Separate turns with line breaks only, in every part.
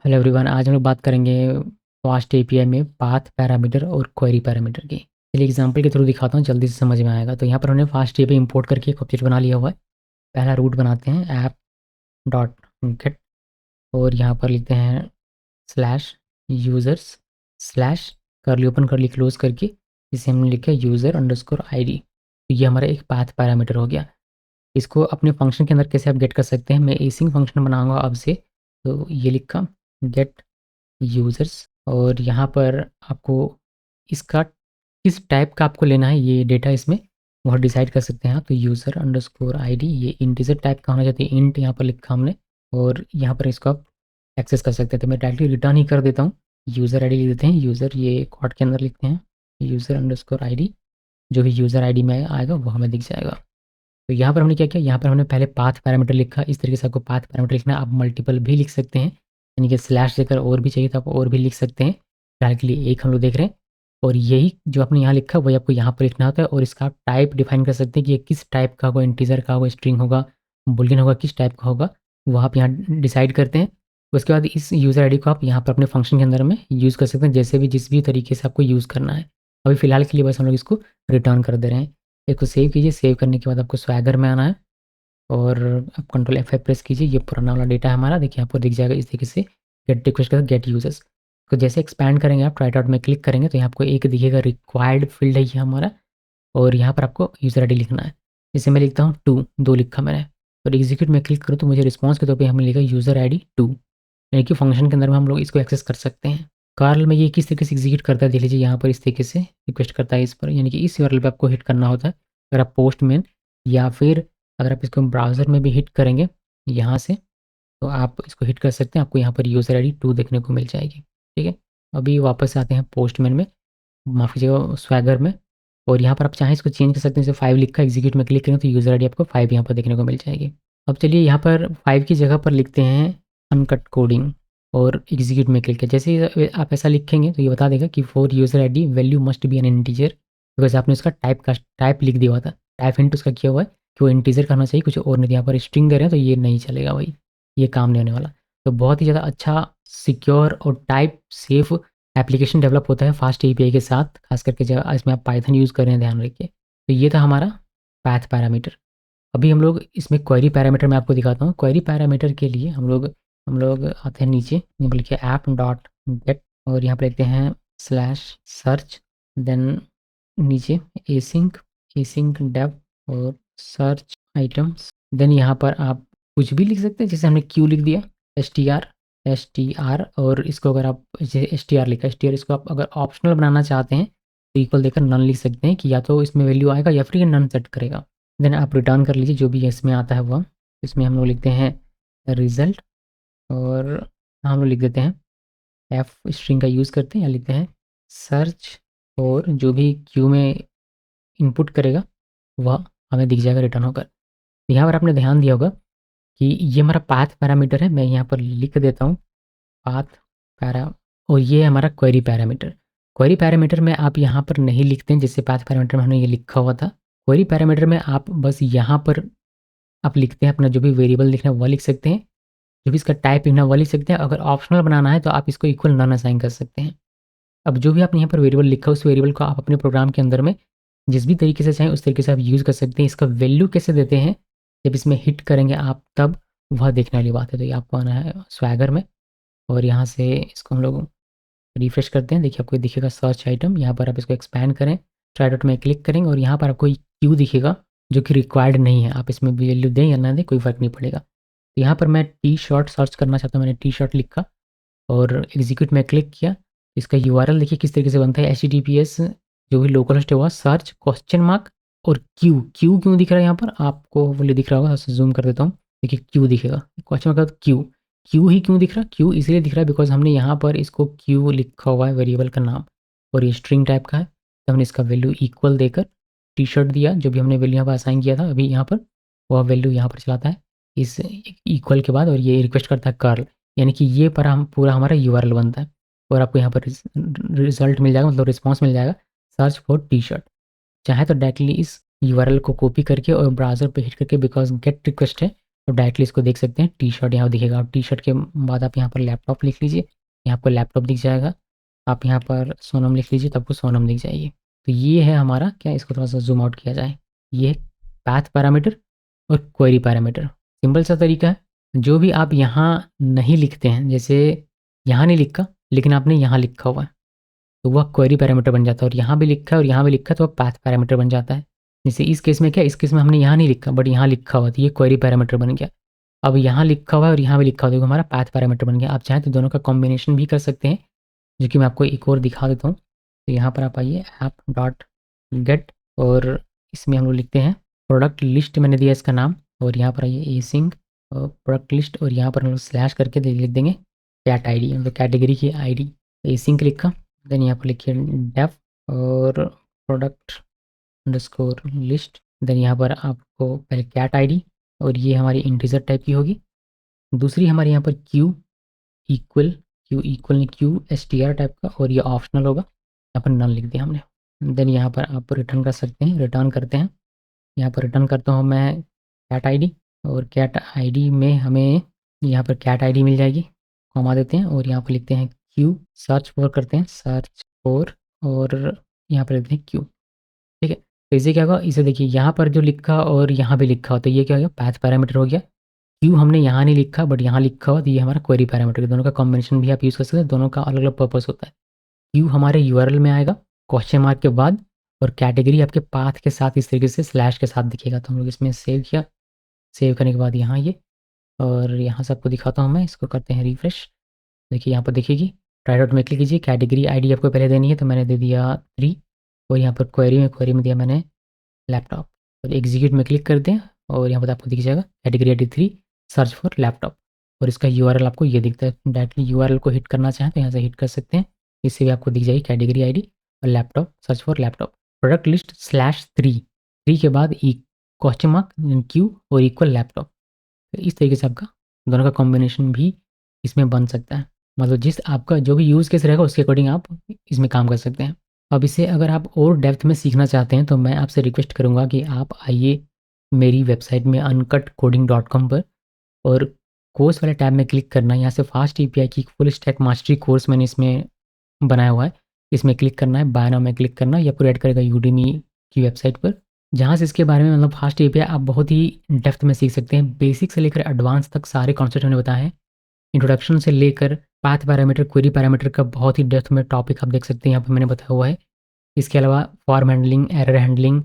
Hello everyone, आज हम लोग बात करेंगे फास्ट एपीआई में पाथ पैरामीटर और क्वेरी पैरामीटर की। चलिए एग्जांपल के थ्रू दिखाता हूँ, जल्दी से समझ में आएगा। तो यहाँ पर हमने फास्ट एपीआई इंपोर्ट करके एक ऑब्जेक्ट बना लिया हुआ है। पहला रूट बनाते हैं ऐप डॉट गेट, और यहाँ पर लिखते हैं स्लैश यूज़र्स स्लैश करली ओपन करली क्लोज करके, जिसे हमने लिखा यूज़र अंडरस्कोर ID। तो ये हमारा एक पाथ पैरामीटर हो गया। इसको अपने फंक्शन के अंदर कैसे आप गेट कर सकते हैं, मैं एसिंग फंक्शन बनाऊंगा अब से। तो ये लिखा गेट यूज़र्स, और यहाँ पर आपको इसका किस टाइप का आपको लेना है ये डेटा, इसमें वह डिसाइड कर सकते हैं आप। तो यूज़र अंडरस्कोर ID ये इंटीजर टाइप का होना चाहिए, इंट यहाँ पर लिखा हमने, और यहाँ पर इसको आप एक्सेस कर सकते हैं। तो मैं डायरेक्टली रिटर्न ही कर देता हूँ। यूज़र ID लिख देते हैं, यूज़र ये क्वाड के अंदर लिखते हैं यूज़र अंडरस्कोर ID। जो भी यूज़र ID में आएगा वो हमें दिख जाएगा। तो यहाँ पर हमने क्या किया, यहाँ पर हमने पहले पाथ पैरामीटर लिखा। इस तरीके से आपको पाथ पैरामीटर लिखना है। आप मल्टीपल भी लिख सकते हैं, यानी कि स्लैश देकर और भी चाहिए तो आप और भी लिख सकते हैं। फिलहाल के लिए एक हम लोग देख रहे हैं, और यही जो आपने यहाँ लिखा वही आपको यहाँ पर लिखना होता है। और इसका आप टाइप डिफाइन कर सकते हैं कि ये किस टाइप का होगा, इंटीजर का होगा, स्ट्रिंग होगा, बुलियन होगा, किस टाइप का होगा वो आप यहाँ डिसाइड करते हैं। उसके बाद इस यूज़र ID को आप यहाँ पर अपने फंक्शन के अंदर में यूज़ कर सकते हैं, जैसे भी जिस भी तरीके से आपको यूज़ करना है। अभी फ़िलहाल के लिए बस हम लोग इसको रिटर्न कर दे रहे हैं। इसको सेव कीजिए। सेव करने के बाद आपको स्वैगर में आना है, और आप कंट्रोल F5 प्रेस कीजिए। ये पुराना वाला डेटा है हमारा, देखिए आपको दिख जाएगा इस तरीके से, गेट रिक्वेस्ट का गेट यूजर्स। तो जैसे एक्सपैंड करेंगे आप, ट्राइट आउट में क्लिक करेंगे तो यहाँ आपको एक दिखेगा रिक्वायर्ड फील्ड है ये हमारा, और यहाँ पर आपको यूज़र ID लिखना है। जैसे मैं लिखता हूँ 2, 2 लिखा मैंने, और एग्जीक्यूट में क्लिक करूँ तो मुझे रिस्पॉन्स के तौर पे हमें लिखा यूज़र ID 2, यानी कि फंक्शन के अंदर में हम लोग इसको एक्सेस कर सकते हैं। कार्ल में ये किस तरीके से एग्जीक्यूट करता है देख लीजिए। यहाँ पर इस तरीके से रिक्वेस्ट करता है इस पर, यानी कि इस URL पे आपको हिट करना होता है। अगर आप पोस्ट में, या फिर अगर आप इसको ब्राउज़र में भी हिट करेंगे यहाँ से, तो आप इसको हिट कर सकते हैं। आपको यहाँ पर यूज़र ID 2 देखने को मिल जाएगी। ठीक है, अभी वापस आते हैं पोस्टमैन में, माफ़ कीजिएगा स्वैगर में, और यहाँ पर आप चाहें इसको चेंज कर सकते हैं। जैसे 5 लिखा, एग्जीक्यूट में क्लिक करें तो यूज़र ID आपको 5 यहाँ पर देखने को मिल जाएगी। अब चलिए यहाँ पर 5 की जगह पर लिखते हैं अनकट कोडिंग, और एग्जीक्यूट में क्लिक किया। जैसे ही आप ऐसा लिखेंगे तो ये बता देगा कि for user ID value must be N integer, because आपने उसका टाइप लिख दिया हुआ था। टाइप हिंट उसका किया हुआ है कि वो इंटीजर का होना चाहिए, कुछ और नहीं। यहाँ पर स्ट्रिंग दे रहे हैं तो ये नहीं चलेगा भाई, ये काम नहीं होने वाला। तो बहुत ही ज़्यादा अच्छा, सिक्योर और टाइप सेफ एप्लीकेशन डेवलप होता है फास्ट एपीआई के साथ, खास करके जब इसमें आप पाइथन यूज़ कर रहे हैं, ध्यान रखिए। तो ये था हमारा पाथ पैरामीटर। अभी हम लोग इसमें क्वेरी पैरामीटर मैं आपको दिखाता हूँ। क्वेरी पैरामीटर के लिए हम लोग आते हैं नीचे, यहाँ पर लिखिए ऐप डॉट गेट, और यहाँ पर लिखते हैं स्लैश सर्च, देन नीचे एसिंक एसिंक डेव, और सर्च आइटम्स। देन यहाँ पर आप कुछ भी लिख सकते हैं, जैसे हमने क्यू लिख दिया, एस टी आर, और इसको अगर आप जैसे STR लिखा, STR इसको आप अगर ऑप्शनल बनाना चाहते हैं तो इक्वल देकर नन लिख सकते हैं, कि या तो इसमें वैल्यू आएगा या फिर ये नन सेट करेगा। देन आप रिटर्न कर लीजिए जो भी इसमें आता है वह। इसमें हम लोग लिखते हैं रिजल्ट, और हम लोग लिख देते हैं एफ स्ट्रिंग का यूज़ करते हैं, या लिखते हैं सर्च, और जो भी क्यू में इनपुट करेगा वह हमें दिख जाएगा रिटर्न होकर। तो यहाँ पर आपने ध्यान दिया होगा कि ये हमारा पाथ पैरामीटर है। मैं यहाँ पर लिख देता हूँ पाथ पैरा, और ये है हमारा क्वेरी पैरामीटर। क्वेरी पैरामीटर में आप यहाँ पर नहीं लिखते हैं, जैसे पाथ पैरामीटर में हमने ये लिखा हुआ था। क्वेरी पैरामीटर में आप बस यहाँ पर आप लिखते हैं अपना जो भी वेरिएबल लिखना है वह लिख सकते हैं, जो भी इसका टाइप लिखना है वह लिख सकते हैं। अगर ऑप्शनल बनाना है तो आप इसको इक्वल नन असाइन कर सकते हैं। अब जो भी आपने यहाँ पर वेरिएबल लिखा है उस वेरिएबल को आप अपने प्रोग्राम के अंदर में जिस भी तरीके से चाहें उस तरीके से आप यूज़ कर सकते हैं। इसका वैल्यू कैसे देते हैं, जब इसमें हिट करेंगे आप तब वह देखने वाली बात है। तो ये आपको आना है स्वैगर में, और यहाँ से इसको हम लोग रिफ्रेश करते हैं। देखिए आपको दिखेगा सर्च आइटम, यहाँ पर आप इसको एक्सपैंड करें, ट्राई डॉट में क्लिक करेंगे, और यहाँ पर आपको क्यू दिखेगा जो कि रिक्वायर्ड नहीं है। आप इसमें वैल्यू दें या ना दें कोई फ़र्क नहीं पड़ेगा। तो यहाँ पर मैं टी शर्ट सर्च करना चाहता हूँ, मैंने टी शर्ट लिखा और एग्जीक्यूट में क्लिक किया। इसका यूआरएल देखिए किस तरीके से बनता है, HTTPS जो भी लोकल होस्ट है वह सर्च क्वेश्चन मार्क और क्यू। क्यू क्यों दिख रहा है यहाँ पर आपको वो दिख रहा होगा, जूम कर देता हूँ। देखिए क्यू दिखेगा, क्वेश्चन मार्क क्यू। क्यू ही क्यों दिख रहा है, क्यू इसलिए दिख रहा है बिकॉज हमने यहाँ पर इसको क्यू लिखा हुआ है वेरिएबल का नाम, और ये स्ट्रिंग टाइप का है। तो हमने इसका वैल्यू इक्वल देकर टी शर्ट दिया, जो भी हमने वैल्यू यहाँ पर असाइन किया था अभी यहाँ पर वह वैल्यू यहाँ पर चलाता है इस इक्वल के बाद, और ये रिक्वेस्ट करता है कर्ल, यानी कि ये पर हम पूरा हमारा यूआरएल बनता है। और आपको यहाँ पर रिजल्ट मिल जाएगा, मतलब रिस्पॉन्स मिल जाएगा सर्च फॉर टी शर्ट। चाहे तो डायरेक्टली इस यूआरएल को कॉपी करके और ब्राउज़र पे हिट करके, बिकॉज गेट रिक्वेस्ट है तो डायरेक्टली इसको देख सकते हैं, टी-शर्ट यहाँ दिखेगा और टी-शर्ट के बाद आप यहाँ पर लैपटॉप लिख लीजिए, यहाँ आपको लैपटॉप दिख जाएगा। आप यहाँ पर सोनम लिख लीजिए तो आपको सोनम दिख जाएगी। तो ये है हमारा क्या, इसको थोड़ा-सा ज़ूम आउट किया जाए। ये है पाथ पैरामीटर और क्वेरी पैरामीटर। सिंपल सा तरीका है, जो भी आप यहाँ नहीं लिखते हैं, जैसे यहाँ नहीं लिखा, लेकिन आपने यहाँ लिखा हुआ है, तो वह क्वेरी पैरामीटर बन जाता है और यहाँ भी लिखा है और यहाँ भी लिखा है तो वह पाथ पैरामीटर बन जाता है। जैसे इस केस में क्या, इस केस में हमने यहाँ नहीं लिखा बट यहाँ लिखा हुआ, तो ये क्वेरी पैरामीटर बन गया। अब यहाँ लिखा हुआ है और यहाँ भी लिखा हुआ है, देखो हमारा पाथ पैरामीटर बन गया। आप चाहें तो दोनों का कॉम्बिनेशन भी कर सकते हैं, जो कि मैं आपको एक और दिखा देता हूँ। तो यहाँ पर आप आइए ऐप डॉट गेट और इसमें हम लोग लिखते हैं प्रोडक्ट लिस्ट, मैंने दिया इसका नाम, और यहाँ पर आइए एसिंक प्रोडक्ट लिस्ट और यहाँ पर हम लोग स्लैश करके लिख देंगे कैट आईडी, मतलब कैटेगरी की आईडी। एसिंक लिखा, देन यहाँ पर लिखिए डेफ और प्रोडक्ट अंडरस्कोर लिस्ट, देन यहाँ पर आपको पहले कैट आईडी और ये हमारी इंटीजर टाइप की होगी। दूसरी हमारे यहाँ पर क्यू इक्वल नहीं, Q S T R type का, और ये ऑप्शनल होगा, यहाँ पर नन लिख दिया हमने। देन यहाँ पर आप रिटर्न कर सकते हैं, रिटर्न करते हैं। यहाँ पर रिटर्न करता हूँ मैं कैट आईडी और कैट आईडी में हमें यहाँ पर कैट आईडी मिल जाएगी, कॉमा देते हैं और यहाँ पर लिखते हैं क्यू, सर्च फॉर करते हैं, सर्च फॉर, और यहाँ पर लिखते हैं क्यू। ठीक है, तो इसे क्या होगा, इसे देखिए यहाँ पर जो लिखा और यहाँ भी लिखा हो तो ये क्या हो गया, पाथ पैरामीटर हो गया। क्यू हमने यहाँ नहीं लिखा बट यहाँ लिखा हुआ, तो ये हमारा क्वेरी पैरामीटर, दोनों का कॉम्बिनेशन भी आप यूज़ कर सकते हैं, दोनों का अलग अलग पर्पस होता है। क्यू हमारे यूआरएल में आएगा क्वेश्चन मार्क के बाद, और कैटेगरी आपके पाथ के साथ इस तरीके से स्लैश के साथ दिखेगा। तो हम लोग इसमें सेव किया, सेव करने के बाद यहाँ ये, और यहाँ से आपको दिखाता हूँ मैं, इसको करते हैं रिफ्रेश। देखिए यहाँ पर दिखेगी, ट्राई डॉट में क्लिक कीजिए, कैटेगरी आईडी आपको पहले देनी है तो मैंने दे दिया 3, और यहाँ पर क्वेरी में दिया मैंने लैपटॉप, और एग्जीक्यूट में क्लिक कर दें और यहाँ पर आपको दिख जाएगा category ID 3 search for laptop, और इसका यूआरएल आपको ये दिखता है। डायरेक्टली यूआरएल को हिट करना चाहें तो यहाँ से हिट कर सकते हैं, इससे भी आपको दिख जाएगी कैटेगरी आईडी और laptop, search for laptop, product list slash 3 के बाद ई क्वेश्चन मार्क क्यू और इक्वल लैपटॉप। तो इस तरीके से आपका दोनों का कॉम्बिनेशन भी इसमें बन सकता है, मतलब जिस आपका जो भी यूज़ केस रहेगा उसके अकॉर्डिंग आप इसमें काम कर सकते हैं। अब इसे अगर आप और डेप्थ में सीखना चाहते हैं तो मैं आपसे रिक्वेस्ट करूँगा कि आप आइए मेरी वेबसाइट में uncutcoding.com पर, और कोर्स वाले टैब में क्लिक करना है, यहाँ से फास्ट एपीआई की फुल स्टैक मास्टरी कोर्स मैंने इसमें बनाया हुआ है, इसमें क्लिक करना है, बाय नाउ में क्लिक करना है, या आपको ऐड करेगा यूडेमी की वेबसाइट पर, जहाँ से इसके बारे में मतलब फास्ट एपीआई आप बहुत ही डेप्थ में सीख सकते हैं। बेसिक से लेकर एडवांस तक सारे कॉन्सेप्ट मैंने बताए हैं, इंट्रोडक्शन से लेकर पाथ पैरामीटर, क्वेरी पैरामीटर का बहुत ही डेप्थ में टॉपिक आप देख सकते हैं, यहाँ पर मैंने बताया हुआ है। इसके अलावा फॉर्म हैंडलिंग, एरर हैंडलिंग,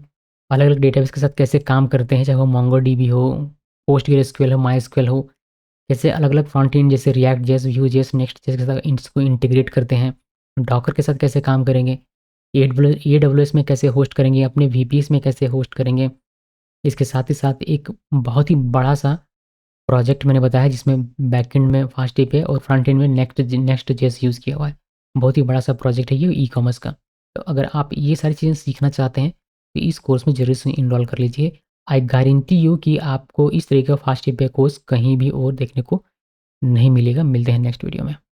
अलग-अलग डेटाबेस के साथ कैसे काम करते हैं, चाहे वो मोंगोडीबी हो, पोस्टग्रेसक्यूएल हो, मायस्क्यूएल हो, कैसे अलग-अलग फ्रंट एंड जैसे रिएक्ट जेएस, व्यू.जेएस, नेक्स्ट.जेएस के साथ इसको इंटीग्रेट करते हैं, डॉकर के साथ कैसे काम करेंगे, एडब्ल्यूएस में कैसे होस्ट करेंगे, अपने वीपीएस में कैसे होस्ट करेंगे। इसके साथ ही साथ एक बहुत ही बड़ा-सा प्रोजेक्ट मैंने बताया है जिसमें बैकएंड में फास्ट एपीआई और फ्रंट एंड में नेक्स्ट.जेएस यूज़ किया हुआ है। बहुत ही बड़ा-सा प्रोजेक्ट है ये ई-कॉमर्स का। तो अगर आप ये सारी चीज़ें सीखना चाहते हैं तो इस कोर्स में ज़रूर से इनरोल कर लीजिए। आई गारंटी यू कि आपको इस तरह का फास्ट एपीआई कोर्स कहीं भी और देखने को नहीं मिलेगा। मिलते हैं नेक्स्ट वीडियो में।